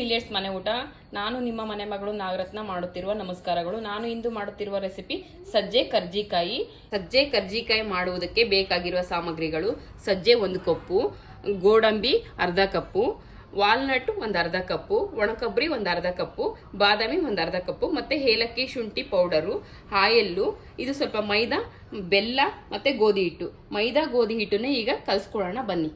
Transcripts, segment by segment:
Millets ಮನೆ ಊಟ. ನಾನು ನಿಮ್ಮ ಮನೆ ಮಗಳು ನಾಗರತ್ನ ಮಾಡುತ್ತಿರುವ ನಮಸ್ಕಾರಗಳು. ನಾನು ಇಂದು ಮಾಡುತ್ತಿರುವ ರೆಸಿಪಿ ಸಜ್ಜೆ ಕರ್ಜಿಕಾಯಿ. ಸಜ್ಜೆ ಕರ್ಜಿಕಾಯಿ ಮಾಡುವುದಕ್ಕೆ ಬೇಕಾಗಿರುವ ಸಾಮಗ್ರಿಗಳು: ಸಜ್ಜೆ 1 ಕಪ್ಪು, ಗೋಡಂಬಿ ಅರ್ಧ ಕಪ್ಪು, ವಾಲ್ನಟ್ 1 ಅರ್ಧ ಕಪ್ಪು, ಒಣಕೊಬ್ಬರಿ 1 ಅರ್ಧ ಕಪ್ಪು, ಬಾದಾಮಿ 1 ಅರ್ಧ ಕಪ್ಪು, ಮತ್ತೆ ಏಲಕ್ಕಿ ಶುಂಠಿ ಪೌಡರು, ಆಯಲ್ಲು, ಇದು ಸ್ವಲ್ಪ ಮೈದಾ, ಬೆಲ್ಲ ಮತ್ತೆ ಗೋಧಿ ಹಿಟ್ಟು. ಮೈದಾ ಗೋಧಿ ಹಿಟ್ಟನ್ನೇ ಈಗ ಕಲಿಸ್ಕೊಳ್ಳೋಣ ಬನ್ನಿ.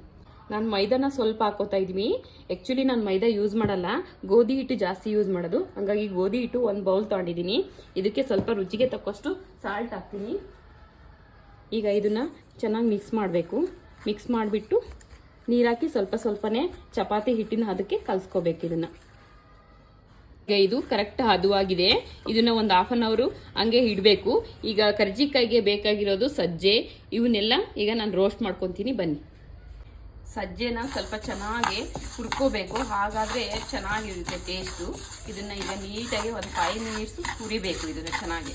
ನಾನು ಮೈದಾನ ಸ್ವಲ್ಪ ಹಾಕೋತಾ ಇದ್ವಿ. ಆ್ಯಕ್ಚುಲಿ ನಾನು ಮೈದಾ ಯೂಸ್ ಮಾಡಲ್ಲ, ಗೋಧಿ ಹಿಟ್ಟು ಜಾಸ್ತಿ ಯೂಸ್ ಮಾಡೋದು. ಹಾಗಾಗಿ ಗೋಧಿ ಹಿಟ್ಟು 1 ಬೌಲ್ ತೊಗೊಂಡಿದ್ದೀನಿ. ಇದಕ್ಕೆ ಸ್ವಲ್ಪ ರುಚಿಗೆ ತಕ್ಕಷ್ಟು ಸಾಲ್ಟ್ ಹಾಕ್ತೀನಿ. ಈಗ ಇದನ್ನ ಚೆನ್ನಾಗಿ ಮಿಕ್ಸ್ ಮಾಡಬೇಕು. ಮಿಕ್ಸ್ ಮಾಡಿಬಿಟ್ಟು ನೀರಾಕಿ ಸ್ವಲ್ಪ ಸ್ವಲ್ಪನೇ ಚಪಾತಿ ಹಿಟ್ಟಿನ ಅದಕ್ಕೆ ಕಲಿಸ್ಕೋಬೇಕು. ಇದನ್ನ ಈಗ ಇದು ಕರೆಕ್ಟ್ ಹದವಾಗಿದೆ. ಇದನ್ನ ಒಂದು 1/2 an hour ಹಂಗೆ ಇಡಬೇಕು. ಈಗ ಕರ್ಜಿಕಾಯಿಗೆ ಬೇಕಾಗಿರೋದು ಸಜ್ಜೆ, ಇವನ್ನೆಲ್ಲ ಈಗ ನಾನು ರೋಸ್ಟ್ ಮಾಡ್ಕೊತೀನಿ ಬನ್ನಿ. ಸಜ್ಜೆನ ಸ್ವಲ್ಪ ಚೆನ್ನಾಗಿ ಹುರ್ಕೋಬೇಕು, ಹಾಗಾದರೆ ಚೆನ್ನಾಗಿರುತ್ತೆ ಟೇಸ್ಟು. ಇದನ್ನು ಈಗ ನೀಟಾಗಿ ಒಂದು 5 minutes ಹುರಿಬೇಕು. ಇದನ್ನು ಚೆನ್ನಾಗಿ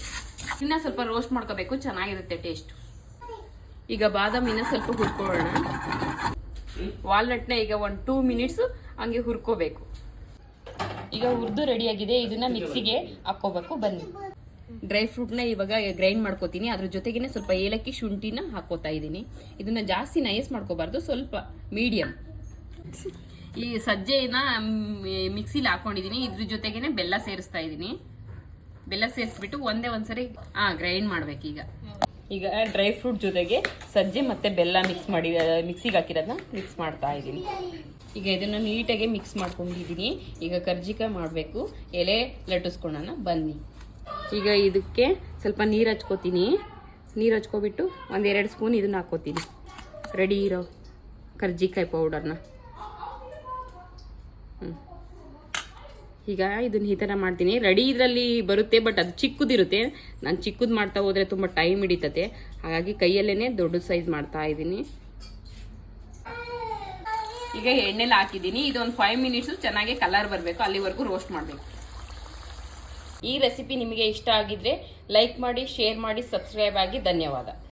ಇನ್ನು ಸ್ವಲ್ಪ ರೋಸ್ಟ್ ಮಾಡ್ಕೋಬೇಕು, ಚೆನ್ನಾಗಿರುತ್ತೆ ಟೇಸ್ಟು. ಈಗ ಬಾದಾಮಿನ ಸ್ವಲ್ಪ ಹುರ್ಕೊಳ್ಳೋಣ. ವಾಲ್ನಟ್ನ ಈಗ 1-2 minutes ಹಂಗೆ ಹುರ್ಕೋಬೇಕು. ಈಗ ಹುರಿದು ರೆಡಿಯಾಗಿದೆ. ಇದನ್ನ ಮಿಕ್ಸಿಗೆ ಹಾಕ್ಕೋಬೇಕು ಬನ್ನಿ. ಡ್ರೈ ಫ್ರೂಟ್ನ ಇವಾಗ ಗ್ರೈಂಡ್ ಮಾಡ್ಕೋತೀನಿ. ಅದ್ರ ಜೊತೆಗೇನೆ ಸ್ವಲ್ಪ ಏಲಕ್ಕಿ ಶುಂಠಿನ ಹಾಕೋತಾ ಇದ್ದೀನಿ. ಇದನ್ನ ಜಾಸ್ತಿ ನೈಸ್ ಮಾಡ್ಕೋಬಾರ್ದು, ಸ್ವಲ್ಪ ಮೀಡಿಯಂ. ಈ ಸಜ್ಜೆನ ಮಿಕ್ಸಿಲಿ ಹಾಕೊಂಡಿದ್ದೀನಿ. ಇದ್ರ ಜೊತೆಗೇನೆ ಬೆಲ್ಲ ಸೇರಿಸ್ತಾ ಇದ್ದೀನಿ. ಬೆಲ್ಲ ಸೇರಿಸ್ಬಿಟ್ಟು ಒಂದ್ಸರಿ ಗ್ರೈಂಡ್ ಮಾಡ್ಬೇಕು. ಈಗ ಡ್ರೈ ಫ್ರೂಟ್ ಜೊತೆಗೆ ಸಜ್ಜೆ ಮತ್ತೆ ಬೆಲ್ಲ ಮಿಕ್ಸಿಗೆ ಹಾಕಿರೋದನ್ನ ಮಿಕ್ಸ್ ಮಾಡ್ತಾ ಇದ್ದೀನಿ. ಈಗ ಇದನ್ನ ನೀಟಾಗಿ ಮಿಕ್ಸ್ ಮಾಡ್ಕೊಂಡಿದ್ದೀನಿ. ಈಗ ಕರ್ಜಿಕಾಯಿ ಮಾಡಬೇಕು. ಎಲೆ ಲಟ್ಟಿಸ್ಕೊಳ್ಳೋಣ ಬನ್ನಿ. ಈಗ ಇದಕ್ಕೆ ಸ್ವಲ್ಪ ನೀರು ಹಚ್ಕೋತೀನಿ. ನೀರು ಹಚ್ಕೊಬಿಟ್ಟು 1-2 ಸ್ಪೂನ್ ಇದನ್ನ ಹಾಕೋತೀನಿ, ರೆಡಿ ಇರೋ ಕರ್ಜಿಕಾಯಿ ಪೌಡರ್ನ. ಈಗ ಇದನ್ನ ಈ ಥರ ಮಾಡ್ತೀನಿ. ರೆಡಿ ಇದರಲ್ಲಿ ಬರುತ್ತೆ, ಬಟ್ ಅದು ಚಿಕ್ಕದಿರುತ್ತೆ. ನಾನು ಚಿಕ್ಕದು ಮಾಡ್ತಾ ಹೋದರೆ ತುಂಬ ಟೈಮ್ ಹಿಡಿತತೆ. ಹಾಗಾಗಿ ಕೈಯಲ್ಲೇ ದೊಡ್ಡ ಸೈಜ್ ಮಾಡ್ತಾ ಇದ್ದೀನಿ. ಈಗ ಎಣ್ಣೆಲಿ ಹಾಕಿದ್ದೀನಿ. ಇದೊಂದು 5 minutes ಚೆನ್ನಾಗಿ ಕಲರ್ ಬರಬೇಕು, ಅಲ್ಲಿವರೆಗೂ ರೋಸ್ಟ್ ಮಾಡಬೇಕು. ಈ ರೆಸಿಪಿ ನಿಮಗೆ ಇಷ್ಟ ಆಗಿದ್ರೆ ಲೈಕ್ ಮಾಡಿ, ಶೇರ್ ಮಾಡಿ, ಸಬ್ಸ್ಕ್ರೈಬ್ ಆಗಿ. ಧನ್ಯವಾದ.